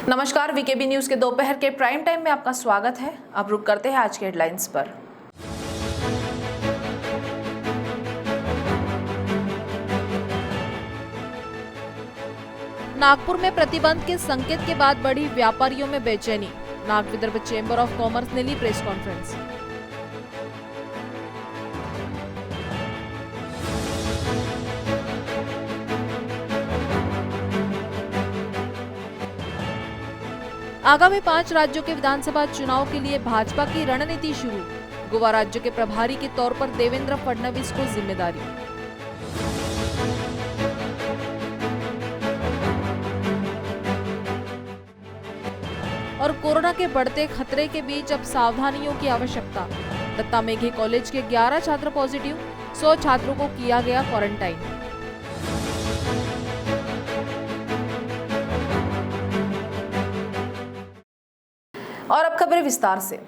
नमस्कार, VKB news के दोपहर के प्राइम टाइम में आपका स्वागत है। अब रुक करते हैं आज के हेडलाइंस पर। नागपुर में प्रतिबंध के संकेत के बाद बढ़ी व्यापारियों में बेचैनी। Nag Vidarbha chamber of commerce ने ली प्रेस कॉन्फ्रेंस। आगामी 5 राज्यों के विधानसभा चुनाव के लिए भाजपा की रणनीति शुरू। गोवा राज्य के प्रभारी के तौर पर देवेंद्र फडणवीस को जिम्मेदारी। और कोरोना के बढ़ते खतरे के बीच अब सावधानियों की आवश्यकता। दत्ता मेघे कॉलेज के 11 छात्र पॉजिटिव, 100 छात्रों को किया गया क्वारंटाइन। और अब खबरें विस्तार से।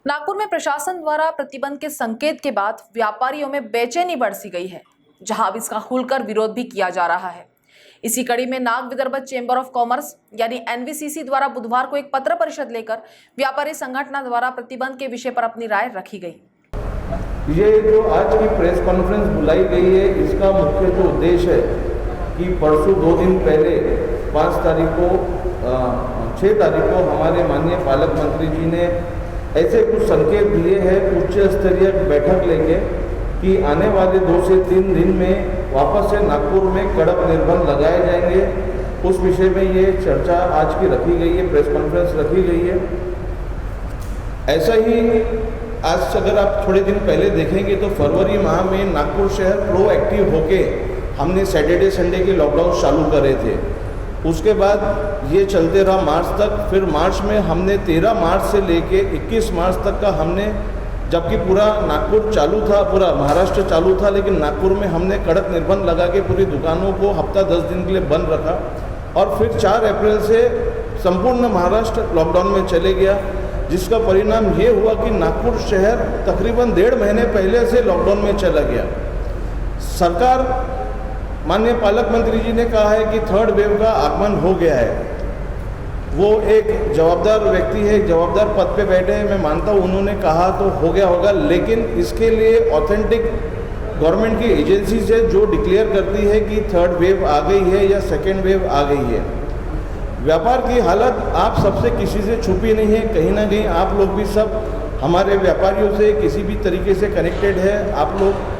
नागपुर में प्रशासन द्वारा प्रतिबंध के संकेत के बाद व्यापारियों में बेचैनी बरसी गई है, जहां अब इसका खुलकर विरोध भी किया जा रहा है। इसी कड़ी में Nag Vidarbha chamber of commerce यानी एनवीसीसी द्वारा बुधवार को एक पत्र परिषद लेकर व्यापारी संगठन द्वारा प्रतिबंध के विषय पर अपनी राय रखी गई। ये जो आज की प्रेस कॉन्फ्रेंस बुलाई गई है, इसका मुख्य जो उद्देश्य है कि परसों 2 दिन पहले 5 तारीख को 6 तारीख को हमारे माननीय पालक मंत्री जी ने ऐसे कुछ संकेत दिए हैं उच्च स्तरीय बैठक लेके कि आने वाले 2 से 3 दिन में वापस से नागपुर में कड़क निर्बंध लगाए जाएंगे। उस विषय में ये चर्चा आज की रखी गई है, प्रेस कॉन्फ्रेंस रखी गई है। ऐसा ही आज अगर आप थोड़े दिन पहले देखेंगे तो फरवरी माह में नागपुर शहर प्रोएक्टिव होके हमने सैटरडे संडे के लॉकडाउन चालू करे थे। उसके बाद ये चलते रहा मार्च तक। फिर मार्च में हमने 13 मार्च से लेके 21 मार्च तक का हमने, जबकि पूरा नागपुर चालू था, पूरा महाराष्ट्र चालू था, लेकिन नागपुर में हमने कड़क निर्बंध लगा के पूरी दुकानों को हफ्ता 10 दिन के लिए बंद रखा। और फिर 4 अप्रैल से संपूर्ण महाराष्ट्र लॉकडाउन में चले गया, जिसका परिणाम ये हुआ कि नागपुर शहर तकरीबन 1.5 महीने पहले से लॉकडाउन में चला गया। सरकार, माननीय पालक मंत्री जी ने कहा है कि 3rd वेव का आगमन हो गया है। वो एक जवाबदार व्यक्ति है, जवाबदार पद पे बैठे हैं, मैं मानता हूँ उन्होंने कहा तो हो गया होगा, लेकिन इसके लिए ऑथेंटिक गवर्नमेंट की एजेंसीज है जो डिक्लेयर करती है कि 3rd वेव आ गई है या 2nd वेव आ गई है। व्यापार की हालत आप सबसे किसी से छुपी नहीं है, कहीं ना कहीं आप लोग भी सब हमारे व्यापारियों से किसी भी तरीके से कनेक्टेड है। आप लोग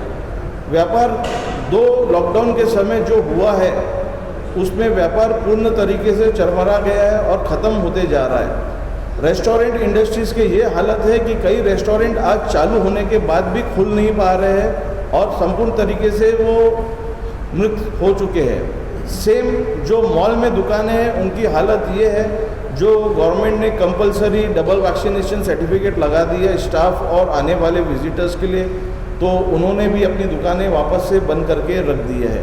व्यापार 2 लॉकडाउन के समय जो हुआ है उसमें व्यापार पूर्ण तरीके से चरमरा गया है और ख़त्म होते जा रहा है। रेस्टोरेंट इंडस्ट्रीज़ के ये हालत है कि कई रेस्टोरेंट आज चालू होने के बाद भी खुल नहीं पा रहे हैं और संपूर्ण तरीके से वो मृत हो चुके हैं। सेम जो मॉल में दुकानें हैं उनकी हालत ये है, जो गवर्नमेंट ने कंपलसरी डबल वैक्सीनेशन सर्टिफिकेट लगा दिया स्टाफ और आने वाले विजिटर्स के लिए, तो उन्होंने भी अपनी दुकानें वापस से बंद करके रख दी है।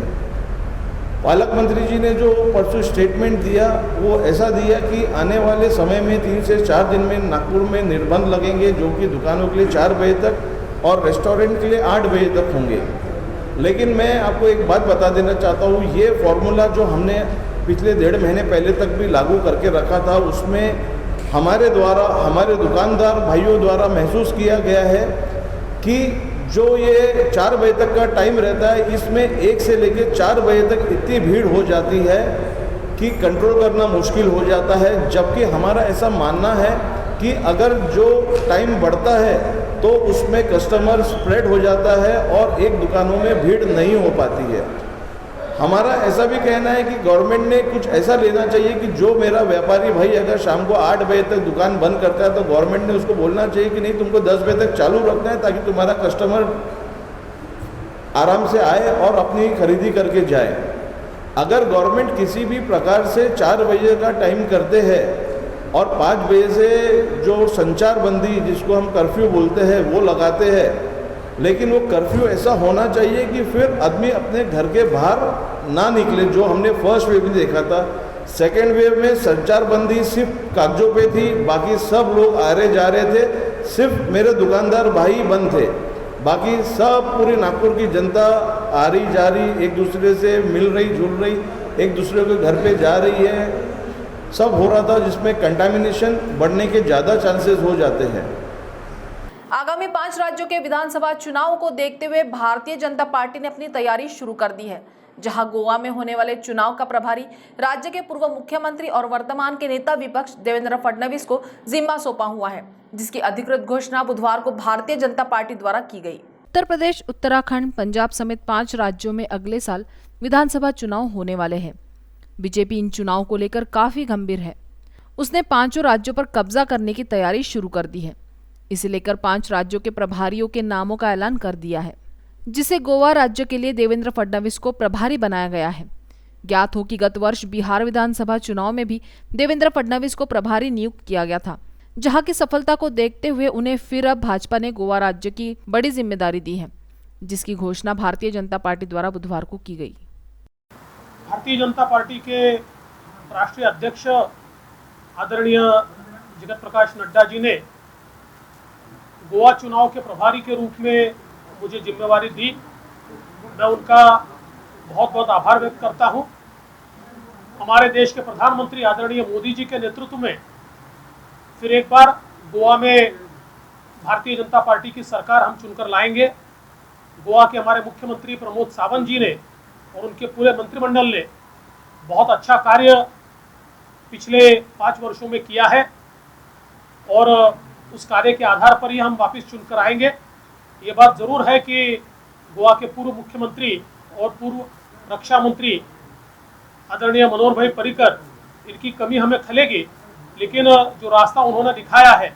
पालक मंत्री जी ने जो परसों स्टेटमेंट दिया वो ऐसा दिया कि आने वाले समय में 3 से 4 दिन में नागपुर में निर्बंध लगेंगे, जो कि दुकानों के लिए 4 बजे तक और रेस्टोरेंट के लिए 8 बजे तक होंगे। लेकिन मैं आपको एक बात बता देना चाहता हूँ, ये फॉर्मूला जो हमने पिछले 1.5 महीने पहले तक भी लागू करके रखा था, उसमें हमारे द्वारा, हमारे दुकानदार भाइयों द्वारा महसूस किया गया है कि जो ये 4 बजे तक का टाइम रहता है, इसमें 1 से लेकर 4 बजे तक इतनी भीड़ हो जाती है कि कंट्रोल करना मुश्किल हो जाता है। जबकि हमारा ऐसा मानना है कि अगर जो टाइम बढ़ता है तो उसमें कस्टमर स्प्रेड हो जाता है और एक दुकानों में भीड़ नहीं हो पाती है। हमारा ऐसा भी कहना है कि गवर्नमेंट ने कुछ ऐसा लेना चाहिए कि जो मेरा व्यापारी भाई अगर शाम को 8 बजे तक दुकान बंद करता है तो गवर्नमेंट ने उसको बोलना चाहिए कि नहीं, तुमको 10 बजे तक चालू रखना है ताकि तुम्हारा कस्टमर आराम से आए और अपनी खरीदी करके जाए। अगर गवर्नमेंट किसी भी प्रकार से 4 बजे का टाइम करते हैं और 5 बजे से जो संचार बंदी, जिसको हम कर्फ्यू बोलते हैं, वो लगाते हैं, लेकिन वो कर्फ्यू ऐसा होना चाहिए कि फिर आदमी अपने घर के बाहर ना निकले, जो हमने 1st वेव में देखा था। 2nd वेव में संचार बंदी सिर्फ कागजों पे थी, बाकी सब लोग आ रहे जा रहे थे, सिर्फ मेरे दुकानदार भाई बंद थे, बाकी सब पूरी नागपुर की जनता आ रही जा रही, एक दूसरे से मिल रही जुल रही, एक दूसरे के घर पे जा रही है। सब हो रहा था, जिसमें कंटामिनेशन बढ़ने के ज़्यादा चांसेस हो जाते हैं। आगामी 5 राज्यों के विधानसभा चुनाव को देखते हुए भारतीय जनता पार्टी ने अपनी तैयारी शुरू कर दी है, जहां गोवा में होने वाले चुनाव का प्रभारी राज्य के पूर्व मुख्यमंत्री और वर्तमान के नेता विपक्ष देवेंद्र फडणवीस को जिम्मा सौंपा हुआ है, जिसकी अधिकृत घोषणा बुधवार को भारतीय जनता पार्टी द्वारा की गई। उत्तर प्रदेश, उत्तराखंड, पंजाब समेत 5 राज्यों में अगले साल विधानसभा चुनाव होने वाले हैं। बीजेपी इन चुनाव को लेकर काफी गंभीर है। उसने 5 राज्यों पर कब्जा करने की तैयारी शुरू कर दी है। इसे लेकर 5 राज्यों के प्रभारियों के नामों का ऐलान कर दिया है, जिसे गोवा राज्य के लिए देवेंद्र फडणवीस को प्रभारी बनाया गया है। ज्ञात हो कि गत वर्ष बिहार विधानसभा चुनाव में भी देवेंद्र फडणवीस को प्रभारी नियुक्त किया गया था, जहां की सफलता को देखते हुए उन्हें फिर अब भाजपा ने गोवा राज्य की बड़ी जिम्मेदारी दी है, जिसकी घोषणा भारतीय जनता पार्टी द्वारा बुधवार को की गई। भारतीय जनता पार्टी के राष्ट्रीय अध्यक्ष आदरणीय जगत प्रकाश नड्डा जी ने गोवा चुनाव के प्रभारी के रूप में मुझे जिम्मेवारी दी। मैं उनका बहुत बहुत आभार व्यक्त करता हूं। हमारे देश के प्रधानमंत्री आदरणीय मोदी जी के नेतृत्व में फिर एक बार गोवा में भारतीय जनता पार्टी की सरकार हम चुनकर लाएंगे। गोवा के हमारे मुख्यमंत्री प्रमोद सावंत जी ने और उनके पूरे मंत्रिमंडल ने बहुत अच्छा कार्य पिछले 5 वर्षों में किया है और उस कार्य के आधार पर ही हम वापस चुनकर आएंगे। ये बात जरूर है कि गोवा के पूर्व मुख्यमंत्री और पूर्व रक्षा मंत्री आदरणीय मनोहर भाई पर्रिकर, इनकी कमी हमें खलेगी, लेकिन जो रास्ता उन्होंने दिखाया है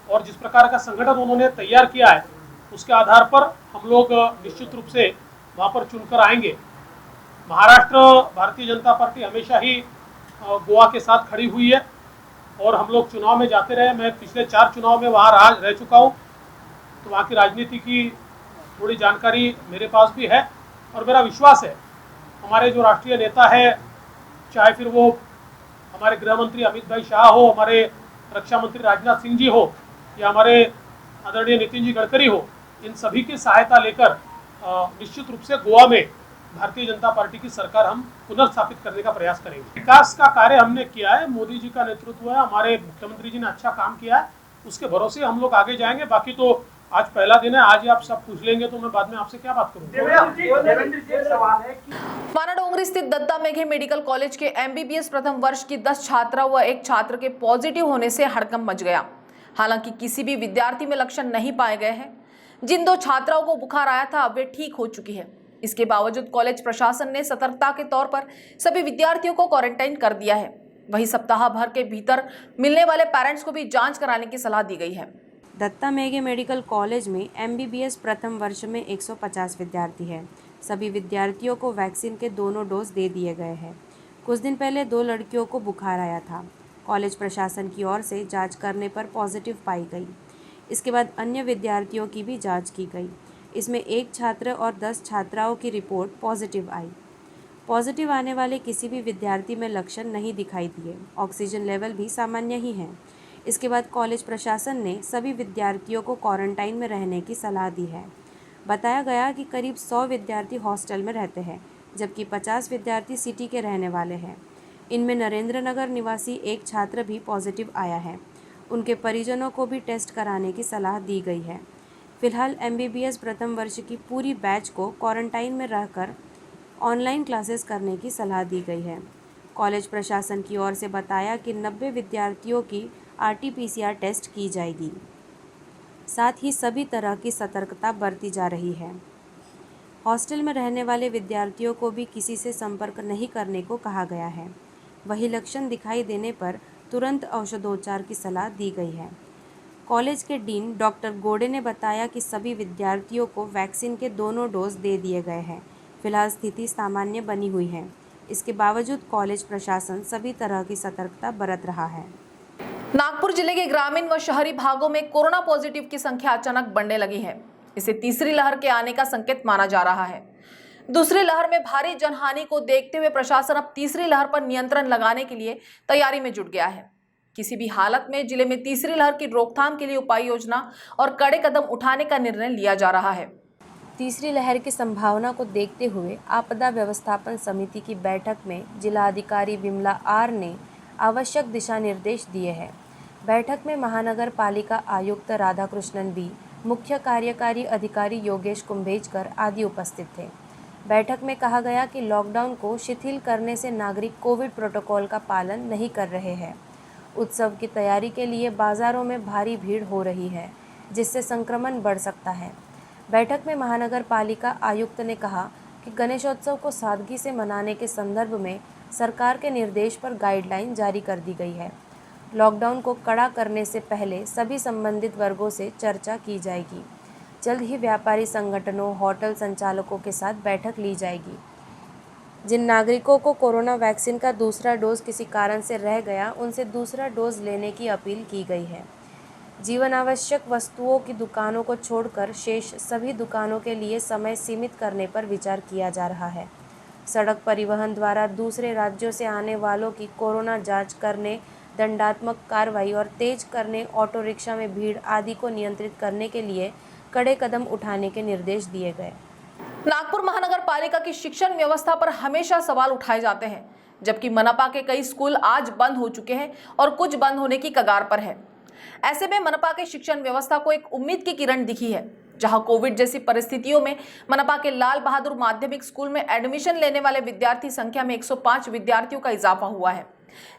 और जिस प्रकार का संगठन उन्होंने तैयार किया है, उसके आधार पर हम लोग निश्चित रूप से वहाँ पर चुनकर आएंगे। महाराष्ट्र भारतीय जनता पार्टी हमेशा ही गोवा के साथ खड़ी हुई है और हम लोग चुनाव में जाते रहे। मैं पिछले 4 चुनाव में वहाँ रह चुका हूँ, तो वहाँ की राजनीति की थोड़ी जानकारी मेरे पास भी है और मेरा विश्वास है हमारे जो राष्ट्रीय नेता है, चाहे फिर वो हमारे गृह मंत्री अमित भाई शाह हो, हमारे रक्षा मंत्री राजनाथ सिंह जी हो या हमारे आदरणीय नितिन जी गडकरी हो, इन सभी की सहायता लेकर निश्चित रूप से गोवा में भारतीय जनता पार्टी की सरकार हम पुनर्स्थापित करने का प्रयास करेंगे। विकास का कार्य हमने किया है, मोदी जी का नेतृत्व है, हमारे मुख्यमंत्री जी ने अच्छा काम किया है, उसके भरोसे हम लोग आगे जाएंगे। बाकी तो आज पहला दिन है, आज ही आप सब पूछ लेंगे तो मैं बाद में आपसे क्या बात करूंगा। मानाडोंगरी स्थित दत्ता मेघे मेडिकल कॉलेज के MBBS प्रथम वर्ष की 10 छात्रा व एक छात्र के पॉजिटिव होने से हड़कंप मच गया। हालांकि किसी भी विद्यार्थी में लक्षण नहीं पाए गए हैं। जिन 2 छात्राओं को बुखार आया था, अब वे ठीक हो चुकी है। इसके बावजूद कॉलेज प्रशासन ने सतर्कता के तौर पर सभी विद्यार्थियों को क्वारंटाइन कर दिया है। वहीं सप्ताह भर के भीतर मिलने वाले पेरेंट्स को भी जांच कराने की सलाह दी गई है। दत्ता मेघे मेडिकल कॉलेज में MBBS प्रथम वर्ष में 150 विद्यार्थी हैं। सभी विद्यार्थियों को वैक्सीन के दोनों डोज दे दिए गए हैं। कुछ दिन पहले 2 लड़कियों को बुखार आया था। कॉलेज प्रशासन की ओर से जांच करने पर पॉजिटिव पाई गई। इसके बाद अन्य विद्यार्थियों की भी जांच की गई। इसमें 1 छात्र और 10 छात्राओं की रिपोर्ट पॉजिटिव आई। पॉजिटिव आने वाले किसी भी विद्यार्थी में लक्षण नहीं दिखाई दिए। ऑक्सीजन लेवल भी सामान्य ही है। इसके बाद कॉलेज प्रशासन ने सभी विद्यार्थियों को क्वारंटाइन में रहने की सलाह दी है। बताया गया कि करीब 100 विद्यार्थी हॉस्टल में रहते हैं, जबकि 50 विद्यार्थी सिटी के रहने वाले हैं। इनमें नरेंद्र नगर निवासी 1 छात्र भी पॉजिटिव आया है। उनके परिजनों को भी टेस्ट कराने की सलाह दी गई है। फिलहाल MBBS प्रथम वर्ष की पूरी बैच को क्वारंटाइन में रहकर ऑनलाइन क्लासेस करने की सलाह दी गई है। कॉलेज प्रशासन की ओर से बताया कि 90 विद्यार्थियों की RT-PCR टेस्ट की जाएगी। साथ ही सभी तरह की सतर्कता बरती जा रही है। हॉस्टल में रहने वाले विद्यार्थियों को भी किसी से संपर्क नहीं करने को कहा गया है। वही लक्षण दिखाई देने पर तुरंत औषधोपचार की सलाह दी गई है। कॉलेज के डीन डॉक्टर गोडे ने बताया कि सभी विद्यार्थियों को वैक्सीन के दोनों डोज दे दिए गए हैं। फिलहाल स्थिति सामान्य बनी हुई है। इसके बावजूद कॉलेज प्रशासन सभी तरह की सतर्कता बरत रहा है। नागपुर जिले के ग्रामीण व शहरी भागों में कोरोना पॉजिटिव की संख्या अचानक बढ़ने लगी है। इसे तीसरी लहर के आने का संकेत माना जा रहा है। दूसरी लहर में भारी जनहानि को देखते हुए प्रशासन अब तीसरी लहर पर नियंत्रण लगाने के लिए तैयारी में जुट गया है। किसी भी हालत में जिले में तीसरी लहर की रोकथाम के लिए उपाय योजना और कड़े कदम उठाने का निर्णय लिया जा रहा है। तीसरी लहर की संभावना को देखते हुए आपदा व्यवस्थापन समिति की बैठक में जिलाधिकारी विमला आर ने आवश्यक दिशा निर्देश दिए हैं। बैठक में महानगर पालिका आयुक्त राधाकृष्णन बी, मुख्य कार्यकारी अधिकारी योगेश कुंभेजकर आदि उपस्थित थे। बैठक में कहा गया कि लॉकडाउन को शिथिल करने से नागरिक कोविड प्रोटोकॉल का पालन नहीं कर रहे हैं। उत्सव की तैयारी के लिए बाजारों में भारी भीड़ हो रही है, जिससे संक्रमण बढ़ सकता है। बैठक में महानगर पालिका आयुक्त ने कहा कि गणेशोत्सव को सादगी से मनाने के संदर्भ में सरकार के निर्देश पर गाइडलाइन जारी कर दी गई है। लॉकडाउन को कड़ा करने से पहले सभी संबंधित वर्गों से चर्चा की जाएगी। जल्द ही व्यापारी संगठनों, होटल संचालकों के साथ बैठक ली जाएगी। जिन नागरिकों को कोरोना वैक्सीन का दूसरा डोज किसी कारण से रह गया, उनसे दूसरा डोज लेने की अपील की गई है। जीवन आवश्यक वस्तुओं की दुकानों को छोड़कर शेष सभी दुकानों के लिए समय सीमित करने पर विचार किया जा रहा है। सड़क परिवहन द्वारा दूसरे राज्यों से आने वालों की कोरोना जांच करने, दंडात्मक कार्रवाई और तेज करने, ऑटो रिक्शा में भीड़ आदि को नियंत्रित करने के लिए कड़े कदम उठाने के निर्देश दिए गए। नागपुर महानगर पालिका की शिक्षण व्यवस्था पर हमेशा सवाल उठाए जाते हैं, जबकि मनपा के कई स्कूल आज बंद हो चुके हैं और कुछ बंद होने की कगार पर है। ऐसे में मनपा के शिक्षण व्यवस्था को एक उम्मीद की किरण दिखी है, जहां कोविड जैसी परिस्थितियों में मनपा के लाल बहादुर माध्यमिक स्कूल में एडमिशन लेने वाले विद्यार्थी संख्या में 105 विद्यार्थियों का इजाफा हुआ है,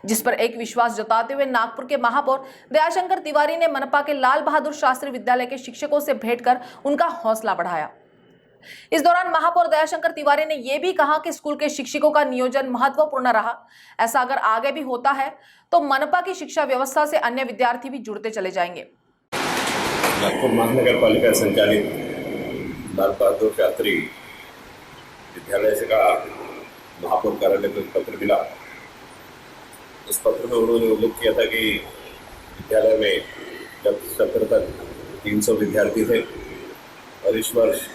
जिस पर एक विश्वास जताते हुए नागपुर के महापौर दयाशंकर तिवारी ने मनपा के लाल बहादुर शास्त्री विद्यालय के शिक्षकों से भेंट कर उनका हौसला बढ़ाया। इस दौरान महापौर दयाशंकर तिवारी ने यह भी कहा कि स्कूल के शिक्षकों का नियोजन महत्वपूर्ण रहा। ऐसा अगर आगे भी होता है तो मनपा की शिक्षा व्यवस्था से अन्य विद्यार्थी भी जुड़ते चले जाएंगे। नागपुर महानगर पालिका संचालित लाल बहादुर शास्त्री विद्यालय से का महापौर कार्यालय को पत्र मिला। उस पत्र में उन्होंने उल्लेख किया था कि विद्यालय में जब सत्र तक 300 विद्यार्थी थे और इस वर्ष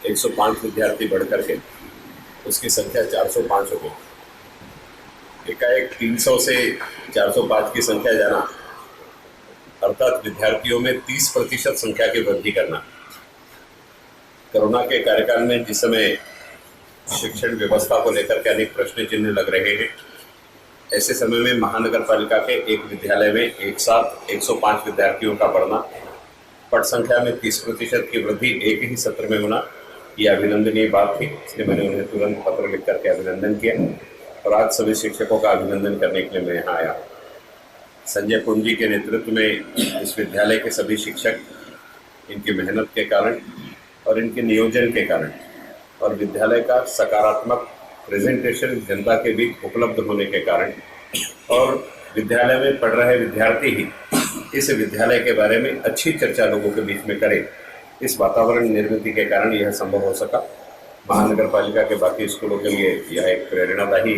105 विद्यार्थी बढ़ करके उसकी संख्या 405 हो गई। एकाएक 300 से 405 की संख्या जाना अर्थात विद्यार्थियों में 30% संख्या की वृद्धि करना। कोरोना के कार्यकाल में जिस समय शिक्षण व्यवस्था को लेकर के अनेक प्रश्न चिन्ह लग रहे हैं, ऐसे समय में महानगर पालिका के एक विद्यालय में एक साथ 105 विद्यार्थियों का बढ़ना, पट संख्या में 30% की वृद्धि एक ही सत्र में होना, यह अभिनंदनीय बात थी। इसलिए मैंने उन्हें तुरंत पत्र लिख करके अभिनंदन किया और आज सभी शिक्षकों का अभिनंदन करने के लिए मैं यहाँ आया। संजय पुंजी के नेतृत्व में इस विद्यालय के सभी शिक्षक इनकी मेहनत के कारण और इनके नियोजन के कारण और विद्यालय का सकारात्मक प्रेजेंटेशन जनता के बीच उपलब्ध होने के कारण और विद्यालय में पढ़ रहे विद्यार्थी ही इस विद्यालय के बारे में अच्छी चर्चा लोगों के बीच में करें, इस वातावरण निर्मित के कारण यह संभव हो सका। महानगर पालिका के बाकी स्कूलों के लिए यह एक प्रेरणादायी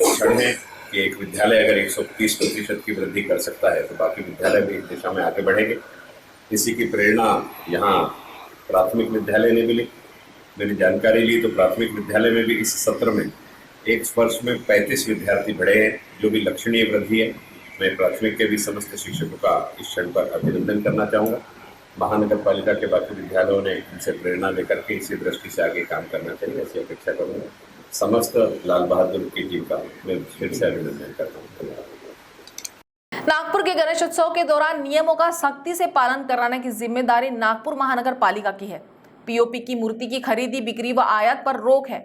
क्षण है कि एक विद्यालय अगर 130% की वृद्धि कर सकता है तो बाकी विद्यालय भी इस दिशा में आगे बढ़ेंगे। इसी की प्रेरणा यहाँ प्राथमिक विद्यालय ने मिली। मैंने जानकारी ली तो प्राथमिक विद्यालय में भी इस सत्र में एक वर्ष में 35 विद्यार्थी बढ़े हैं, जो भी लक्षणीय वृद्धि है। मैं प्राथमिक के भी समस्त शिक्षकों का इस क्षण पर अभिनंदन करना चाहूँगा। महानगर पालिका के बाकी विद्यालयों ने इनसे प्रेरणा लेकर के इसी दृष्टि से आगे काम करना चाहिए, ऐसी अपेक्षा करूँगा। समस्त लाल बहादुर की टीम का मैं फिर से अभिनंदन करता हूँ। नागपुर के गणेशोत्सव के दौरान नियमों का सख्ती से पालन कराने की जिम्मेदारी नागपुर महानगर पालिका की है। पीओपी की मूर्ति की खरीदी, बिक्री व आयात पर रोक है।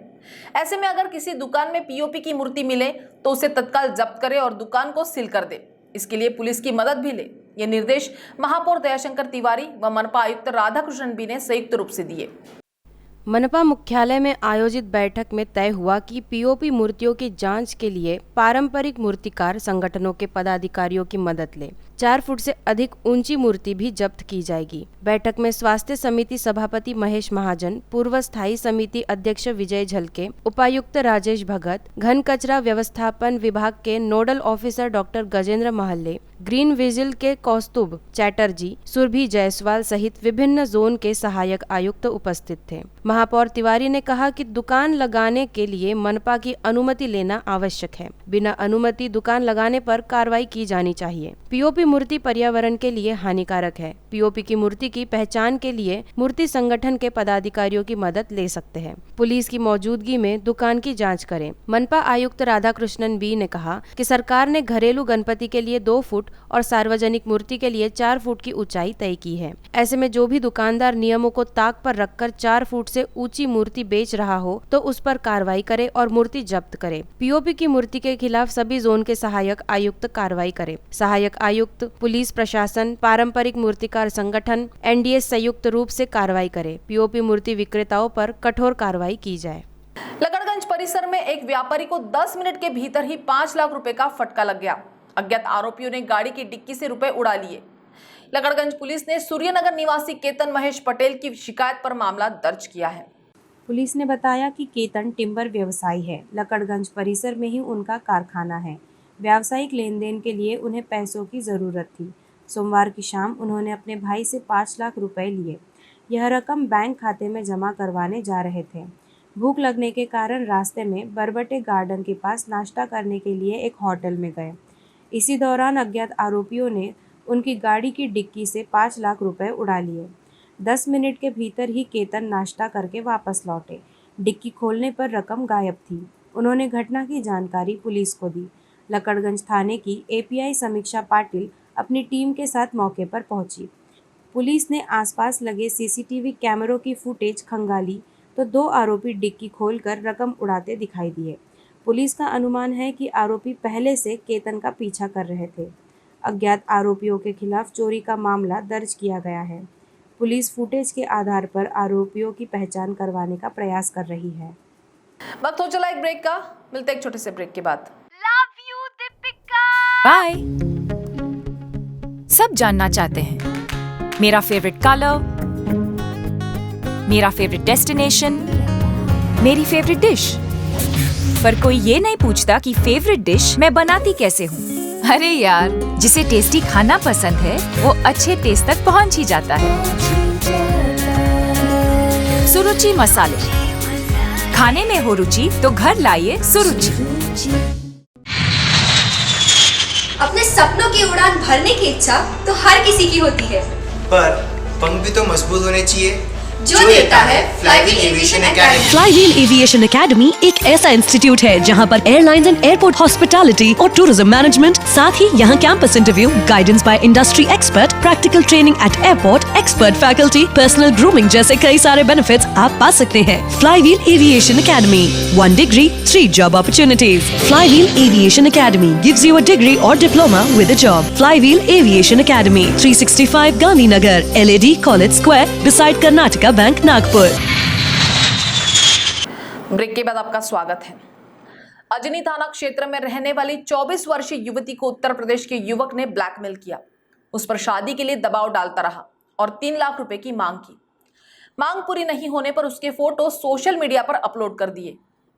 ऐसे में अगर किसी दुकान में पीओपी की मूर्ति मिले तो उसे तत्काल जब्त करे और दुकान को सील कर दे। इसके लिए पुलिस की मदद भी ले। ये निर्देश महापौर दयाशंकर तिवारी व मनपा आयुक्त राधाकृष्णन बी ने संयुक्त रूप से दिए। मनपा मुख्यालय में आयोजित बैठक में तय हुआ कि पीओपी मूर्तियों की जांच के लिए पारंपरिक मूर्तिकार संगठनों के पदाधिकारियों की मदद ले 4 फुट से अधिक ऊंची मूर्ति भी जब्त की जाएगी। बैठक में स्वास्थ्य समिति सभापति महेश महाजन, पूर्व स्थायी समिति अध्यक्ष विजय झलके, उपायुक्त राजेश भगत, घन कचरा व्यवस्थापन विभाग के nodal officer doctor Gajendra Mahalle, green vigil के कौस्तुभ चैटर्जी, सुरभि जायसवाल सहित विभिन्न जोन के सहायक आयुक्त उपस्थित थे। महापौर तिवारी ने कहा कि दुकान लगाने के लिए मनपा की अनुमति लेना आवश्यक है। बिना अनुमति दुकान लगाने पर कार्रवाई की जानी चाहिए। पीओपी मूर्ति पर्यावरण के लिए हानिकारक है। पीओपी की मूर्ति की पहचान के लिए मूर्ति संगठन के पदाधिकारियों की मदद ले सकते हैं। पुलिस की मौजूदगी में दुकान की जाँच करें। मनपा आयुक्त राधाकृष्णन बी ने कहा कि सरकार ने घरेलू गणपति के लिए 2 फुट और सार्वजनिक मूर्ति के लिए 4 फुट की ऊंचाई तय की है। ऐसे में जो भी दुकानदार नियमों को ताक पर रखकर 4 फुट से ऊंची मूर्ति बेच रहा हो तो उस पर कार्रवाई करे और मूर्ति जब्त करे। पीओपी की मूर्ति के खिलाफ सभी जोन के सहायक आयुक्त कार्रवाई करे। सहायक आयुक्त, पुलिस प्रशासन, पारंपरिक मूर्तिकार संगठन, एनडीएस संयुक्त रूप से कार्रवाई करे। पीओपी मूर्ति विक्रेताओं पर कठोर कार्रवाई की जाए। लकड़गंज परिसर में एक व्यापारी को 10 मिनट के भीतर ही 5 लाख रुपए का फटका लग गया। अज्ञात आरोपियों ने गाड़ी की डिक्की से रुपए उड़ा लिए। लकड़गंज पुलिस ने सूर्यनगर निवासी केतन महेश पटेल की शिकायत पर मामला दर्ज किया है। पुलिस ने बताया कि केतन टिम्बर व्यवसायी है। लकड़गंज परिसर में ही उनका कारखाना है। व्यावसायिक लेन देन के लिए उन्हें पैसों की ज़रूरत थी। सोमवार की शाम उन्होंने अपने भाई से 5 लाख रुपए लिए। यह रकम बैंक खाते में जमा करवाने जा रहे थे। भूख लगने के कारण रास्ते में बरबटे गार्डन के पास नाश्ता करने के लिए एक होटल में गए। इसी दौरान अज्ञात आरोपियों ने उनकी गाड़ी की डिक्की से 5 लाख रुपए उड़ा लिए। 10 मिनट के भीतर ही केतन नाश्ता करके वापस लौटे। डिक्की खोलने पर रकम गायब थी। उन्होंने घटना की जानकारी पुलिस को दी। लकड़गंज थाने की एपीआई समीक्षा पाटिल अपनी टीम के साथ मौके पर पहुंची। पुलिस ने आसपास लगे सीसीटीवी कैमरों की फुटेज खंगाली तो 2 आरोपी डिक्की खोलकर रकम उड़ाते दिखाई दिए। पुलिस का अनुमान है कि आरोपी पहले से केतन का पीछा कर रहे थे। अज्ञात आरोपियों के खिलाफ चोरी का मामला दर्ज किया गया है। पुलिस फुटेज के आधार पर आरोपियों की पहचान करवाने का प्रयास कर रही है। वक्त हो चला एक ब्रेक का, मिलते एक छोटे से ब्रेक के बाद। Love you Deepika. बाय। सब जानना चाहते हैं मेरा फेवरेट कलर, मेरा फेवरेट डेस्टिनेशन, मेरी फेवरेट डिश, पर कोई ये नहीं पूछता कि फेवरेट डिश मैं बनाती कैसे हूँ। अरे यार, जिसे टेस्टी खाना पसंद है वो अच्छे टेस्ट तक पहुँच ही जाता है। सुरुचि मसाले, खाने में हो रुचि तो घर लाइए सुरुचि। अपने सपनों की उड़ान भरने की इच्छा तो हर किसी की होती है, पर पंख भी तो मजबूत होने चाहिए जो देता है flywheel aviation academy. Flywheel aviation academy एक ऐसा इंस्टीट्यूट है जहां पर एयरलाइंस एंड एयरपोर्ट हॉस्पिटैलिटी और टूरिज्म मैनेजमेंट, साथ ही यहां campus interview, guidance by industry expert, practical training at airport, expert faculty, personal grooming जैसे कई सारे बेनिफिट्स आप पा सकते हैं। Flywheel aviation academy, 1 degree, 3 job opportunities. Flywheel Aviation Academy gives you a degree or diploma with a job. Flywheel Aviation Academy, 365 Gandhinagar, LAD College Square, beside Karnataka bank Nagpur. Break के बाद आपका स्वागत है। अजनी थाना क्षेत्र में रहने वाली 24 वर्षीय युवती को उत्तर प्रदेश के युवक ने ब्लैकमेल किया। उस पर शादी के लिए दबाव डालता रहा और 3 लाख रुपए की मांग की। मांग पूरी नहीं होने पर उसके फोटो सोशल मीडिया पर अपलोड कर दिए।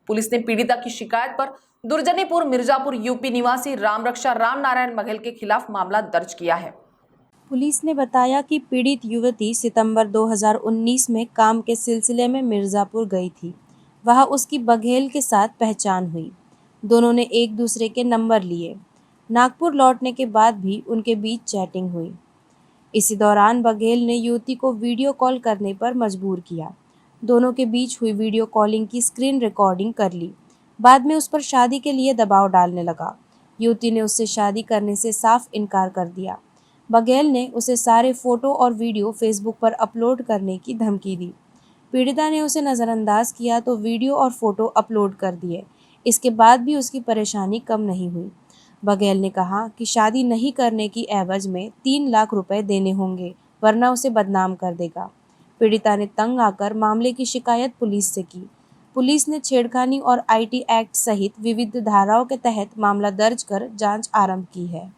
पुलिस ने पीड़िता की शिकायत पर दुर्जनीपुर मिर्जापुर यूपी निवासी रामरक्षा राम नारायण मघेल के खिलाफ मामला दर्ज किया है। पुलिस ने बताया कि पीड़ित युवती सितंबर 2019 में काम के सिलसिले में मिर्ज़ापुर गई थी। वहाँ उसकी बघेल के साथ पहचान हुई। दोनों ने एक दूसरे के नंबर लिए। नागपुर लौटने के बाद भी उनके बीच चैटिंग हुई। इसी दौरान बघेल ने युवती को वीडियो कॉल करने पर मजबूर किया। दोनों के बीच हुई वीडियो कॉलिंग की स्क्रीन रिकॉर्डिंग कर ली। बाद में उस पर शादी के लिए दबाव डालने लगा। युवती ने उससे शादी करने से साफ इनकार कर दिया। बघेल ने उसे सारे फोटो और वीडियो फेसबुक पर अपलोड करने की धमकी दी। पीड़िता ने उसे नज़रअंदाज किया तो वीडियो और फोटो अपलोड कर दिए। इसके बाद भी उसकी परेशानी कम नहीं हुई। बघेल ने कहा कि शादी नहीं करने की एवज में 3 लाख रुपए देने होंगे, वरना उसे बदनाम कर देगा। पीड़िता ने तंग आकर मामले की शिकायत पुलिस से की। पुलिस ने छेड़खानी और आईटी एक्ट सहित विविध धाराओं के तहत मामला दर्ज कर जांच आरंभ की है।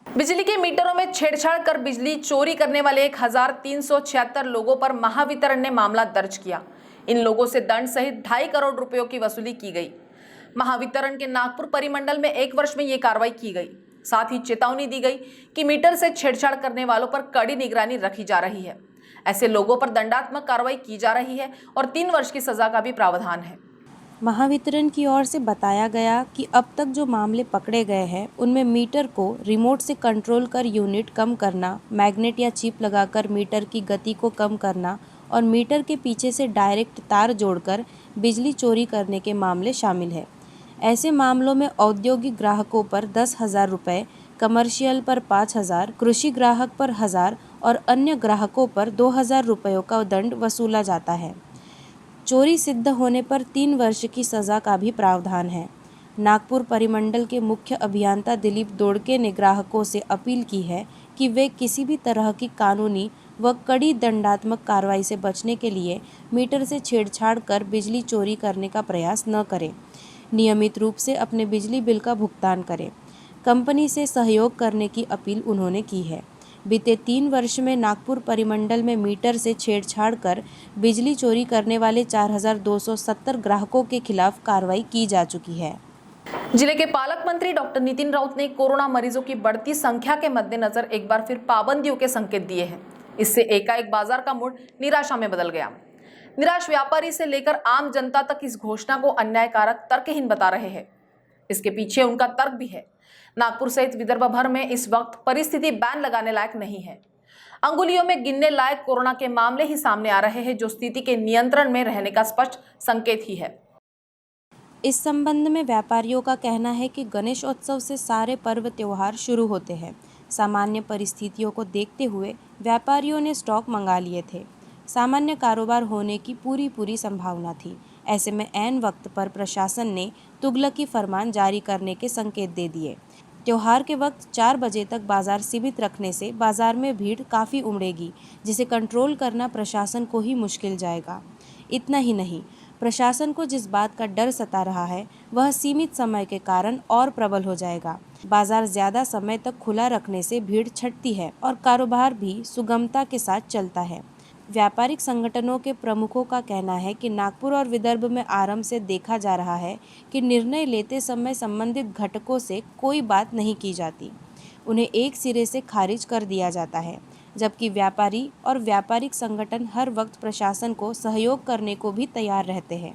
बिजली के मीटरों में छेड़छाड़ कर बिजली चोरी करने वाले 1376 लोगों पर महावितरण ने मामला दर्ज किया। इन लोगों से दंड सहित 2.5 करोड़ रुपयों की वसूली की गई। महावितरण के नागपुर परिमंडल में 1 वर्ष में ये कार्रवाई की गई। साथ ही चेतावनी दी गई कि मीटर से छेड़छाड़ करने वालों पर कड़ी निगरानी रखी जा रही है। ऐसे लोगों पर दंडात्मक कार्रवाई की जा रही है और 3 वर्ष की सजा का भी प्रावधान है। महावितरण की ओर से बताया गया कि अब तक जो मामले पकड़े गए हैं उनमें मीटर को रिमोट से कंट्रोल कर यूनिट कम करना, मैग्नेट या चिप लगाकर मीटर की गति को कम करना और मीटर के पीछे से डायरेक्ट तार जोड़कर बिजली चोरी करने के मामले शामिल है। ऐसे मामलों में औद्योगिक ग्राहकों पर 10,000 रुपये, कमर्शियल पर 5,000, कृषि ग्राहक पर 1,000 और अन्य ग्राहकों पर 2,000 रुपयों का दंड वसूला जाता है। चोरी सिद्ध होने पर 3 वर्ष की सज़ा का भी प्रावधान है। नागपुर परिमंडल के मुख्य अभियंता दिलीप दोड़के ने ग्राहकों से अपील की है कि वे किसी भी तरह की कानूनी व कड़ी दंडात्मक कार्रवाई से बचने के लिए मीटर से छेड़छाड़ कर बिजली चोरी करने का प्रयास न करें। नियमित रूप से अपने बिजली बिल का भुगतान करें। कंपनी से सहयोग करने की अपील उन्होंने की है। बीते 3 वर्ष में नागपुर परिमंडल में मीटर से छेड़छाड़ कर बिजली चोरी करने वाले 4,270 ग्राहकों के खिलाफ कार्रवाई की जा चुकी है। जिले के पालक मंत्री डॉक्टर नितिन राउत ने कोरोना मरीजों की बढ़ती संख्या के मद्देनजर एक बार फिर पाबंदियों के संकेत दिए हैं। इससे एकाएक बाजार का मूड निराशा में बदल गया। निराश व्यापारी से लेकर आम जनता तक इस घोषणा को अन्यायकारक, तर्कहीन बता रहे हैं। इसके पीछे उनका तर्क भी है। नागपुर सहित विदर्भ भर में इस वक्त परिस्थिति बैन लगाने लायक नहीं है। अंगुलियों में गिनने लायक कोरोना के मामले ही सामने आ रहे हैं, जो स्थिति के नियंत्रण में रहने का स्पष्ट संकेत ही है। इस संबंध में व्यापारियों का कहना है कि गणेशोत्सव से सारे पर्व त्योहार शुरू होते हैं। सामान्य परिस्थितियों को देखते हुए व्यापारियों ने स्टॉक मंगा लिए थे। सामान्य कारोबार होने की पूरी संभावना थी। ऐसे में ऐन वक्त पर प्रशासन ने तुगलकी फरमान जारी करने के संकेत दे दिए। त्योहार के वक्त 4 बजे तक बाजार सीमित रखने से बाजार में भीड़ काफ़ी उमड़ेगी, जिसे कंट्रोल करना प्रशासन को ही मुश्किल जाएगा। इतना ही नहीं, प्रशासन को जिस बात का डर सता रहा है वह सीमित समय के कारण और प्रबल हो जाएगा। बाजार ज़्यादा समय तक खुला रखने से भीड़ छटती है और कारोबार भी सुगमता के साथ चलता है। व्यापारिक संगठनों के प्रमुखों का कहना है कि नागपुर और विदर्भ में आरंभ से देखा जा रहा है कि निर्णय लेते समय संबंधित घटकों से कोई बात नहीं की जाती, उन्हें एक सिरे से खारिज कर दिया जाता है, जबकि व्यापारी और व्यापारिक संगठन हर वक्त प्रशासन को सहयोग करने को भी तैयार रहते हैं।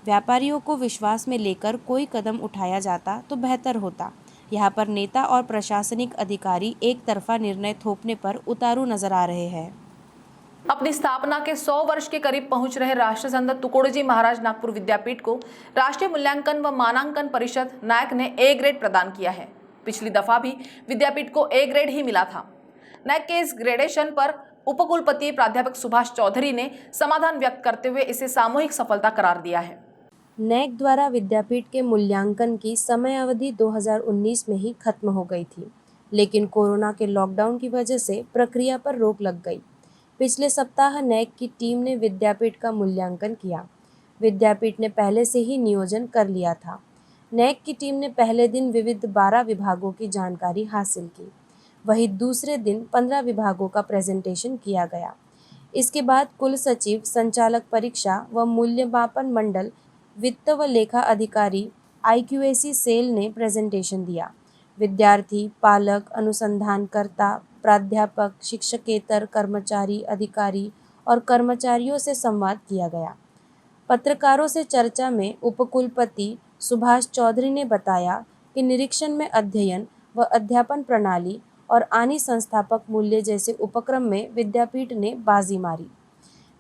व्यापारियों को विश्वास में लेकर कोई कदम उठाया जाता तो बेहतर होता। यहाँ पर नेता और प्रशासनिक अधिकारी एक तरफा निर्णय थोपने पर उतारू नजर आ रहे हैं। अपनी स्थापना के 100 वर्ष के करीब पहुंच रहे राष्ट्रसंत तुकोड़जी महाराज नागपुर विद्यापीठ को राष्ट्रीय मूल्यांकन व मानांकन परिषद नैक ने ए ग्रेड प्रदान किया है। पिछली दफा भी विद्यापीठ को ए ग्रेड ही मिला था। नैक के इस ग्रेडेशन पर उपकुलपति प्राध्यापक सुभाष चौधरी ने समाधान व्यक्त करते हुए इसे सामूहिक सफलता करार दिया है। नैक द्वारा विद्यापीठ के मूल्यांकन की समय अवधि 2019 में ही खत्म हो गई थी, लेकिन कोरोना के लॉकडाउन की वजह से प्रक्रिया पर रोक लग गई। पिछले सप्ताह नैक की टीम ने विद्यापीठ का मूल्यांकन किया। विद्यापीठ ने पहले से ही नियोजन कर लिया था। नैक की टीम ने पहले दिन विविध 12 विभागों की जानकारी हासिल की। वहीं दूसरे दिन 15 विभागों का प्रेजेंटेशन किया गया। इसके बाद कुल सचिव, संचालक परीक्षा व मूल्यमापन मंडल, वित्त व लेखा अधिकारी, IQAC सेल ने प्रेजेंटेशन दिया। विद्यार्थी, पालक, अनुसंधानकर्ता, प्राध्यापक, शिक्षकेतर कर्मचारी, अधिकारी और कर्मचारियों से संवाद किया गया। पत्रकारों से चर्चा में उपकुलपति सुभाष चौधरी ने बताया कि निरीक्षण में अध्ययन व अध्यापन प्रणाली और आनी संस्थापक मूल्य जैसे उपक्रम में विद्यापीठ ने बाजी मारी।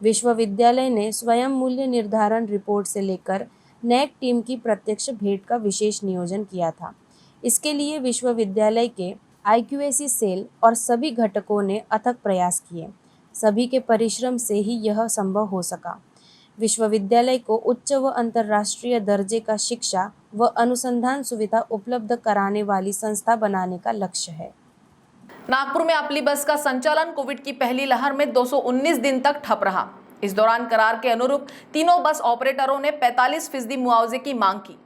विश्वविद्यालय ने स्वयं मूल्य निर्धारण रिपोर्ट से लेकर नैक टीम की प्रत्यक्ष भेंट का विशेष नियोजन किया था। इसके लिए विश्वविद्यालय के IQAC सेल और सभी घटकों ने अथक प्रयास किए। सभी के परिश्रम से ही यह संभव हो सका। विश्वविद्यालय को उच्च व अंतर्राष्ट्रीय दर्जे का शिक्षा व अनुसंधान सुविधा उपलब्ध कराने वाली संस्था बनाने का लक्ष्य है। नागपुर में अपली बस का संचालन कोविड की पहली लहर में 219 दिन तक ठप रहा। इस दौरान करार के अनुरूप तीनों बस ऑपरेटरों ने 45% मुआवजे की मांग की,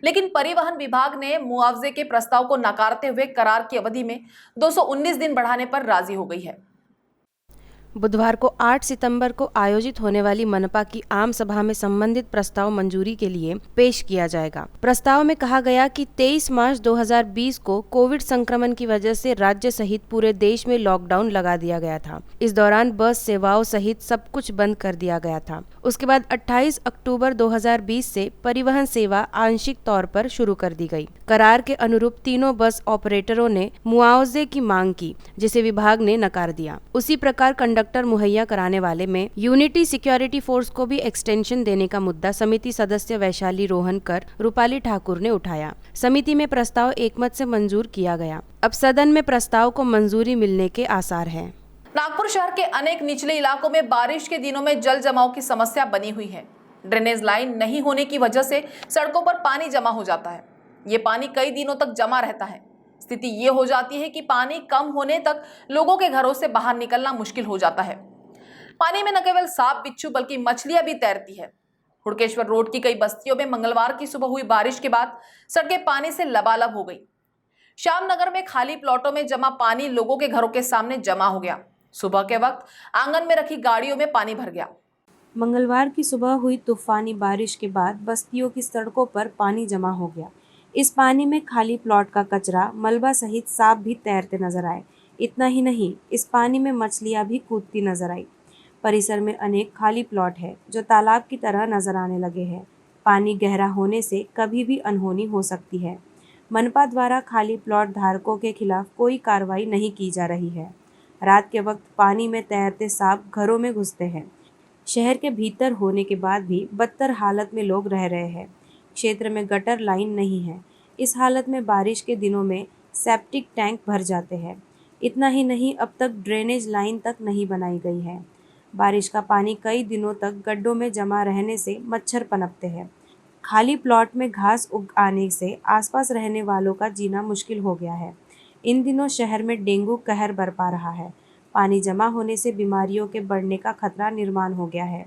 लेकिन परिवहन विभाग ने मुआवजे के प्रस्ताव को नकारते हुए करार की अवधि में 219 दिन बढ़ाने पर राजी हो गई है। बुधवार को 8 सितंबर को आयोजित होने वाली मनपा की आम सभा में संबंधित प्रस्ताव मंजूरी के लिए पेश किया जाएगा। प्रस्ताव में कहा गया कि 23 मार्च 2020 को कोविड संक्रमण की वजह से राज्य सहित पूरे देश में लॉकडाउन लगा दिया गया था। इस दौरान बस सेवाओं सहित सब कुछ बंद कर दिया गया था। उसके बाद 28 अक्टूबर 2020 से परिवहन सेवा आंशिक तौर पर शुरू कर दी गई। करार के अनुरूप तीनों बस ऑपरेटरों ने मुआवजे की मांग की, जिसे विभाग ने नकार दिया। उसी प्रकार कंडक्टर मुहैया कराने वाले में यूनिटी सिक्योरिटी फोर्स को भी एक्सटेंशन देने का मुद्दा समिति सदस्य वैशाली रोहनकर, रूपाली ठाकुर ने उठाया। समिति में प्रस्ताव एकमत से मंजूर किया गया। अब सदन में प्रस्ताव को मंजूरी मिलने के आसार हैं। नागपुर शहर के अनेक निचले इलाकों में बारिश के दिनों में जल जमाव की समस्या बनी हुई है। ड्रेनेज लाइन नहीं होने की वजह से सड़कों पर पानी जमा हो जाता है। ये पानी कई दिनों तक जमा रहता है। स्थिति ये हो जाती है कि पानी कम होने तक लोगों के घरों से बाहर निकलना मुश्किल हो जाता है। पानी में न केवल सांप बिच्छू बल्कि मछलियां भी तैरती है। हुड़केश्वर रोड की कई बस्तियों में मंगलवार की सुबह हुई बारिश के बाद सड़कें पानी से लबालब हो गई। श्यामनगर में खाली प्लॉटों में जमा पानी लोगों के घरों के सामने जमा हो गया। सुबह के वक्त आंगन में रखी गाड़ियों में पानी भर गया। मंगलवार की सुबह हुई तूफानी बारिश के बाद बस्तियों की सड़कों पर पानी जमा हो गया। इस पानी में खाली प्लॉट का कचरा, मलबा सहित सांप भी तैरते नजर आए। इतना ही नहीं, इस पानी में मछलियां भी कूदती नजर आई। परिसर में अनेक खाली प्लॉट है जो तालाब की तरह नजर आने लगे हैं। पानी गहरा होने से कभी भी अनहोनी हो सकती है। मनपा द्वारा खाली प्लॉट धारकों के खिलाफ कोई कार्रवाई नहीं की जा रही है। रात के वक्त पानी में तैरते सांप घरों में घुसते हैं। शहर के भीतर होने के बाद भी बदतर हालत में लोग रह रहे हैं। क्षेत्र में गटर लाइन नहीं है। इस हालत में बारिश के दिनों में सेप्टिक टैंक भर जाते हैं। इतना ही नहीं, अब तक ड्रेनेज लाइन तक नहीं बनाई गई है। बारिश का पानी कई दिनों तक गड्ढों में जमा रहने से मच्छर पनपते हैं। खाली प्लॉट में घास उग आने से आसपास रहने वालों का जीना मुश्किल हो गया है। इन दिनों शहर में डेंगू कहर बरपा रहा है। पानी जमा होने से बीमारियों के बढ़ने का खतरा निर्माण हो गया है।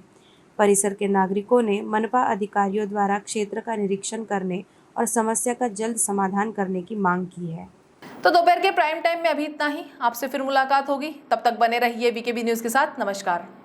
परिसर के नागरिकों ने मनपा अधिकारियों द्वारा क्षेत्र का निरीक्षण करने और समस्या का जल्द समाधान करने की मांग की है। तो दोपहर के प्राइम टाइम में अभी इतना ही। आपसे फिर मुलाकात होगी, तब तक बने रहिए वीकेबी न्यूज के साथ। नमस्कार।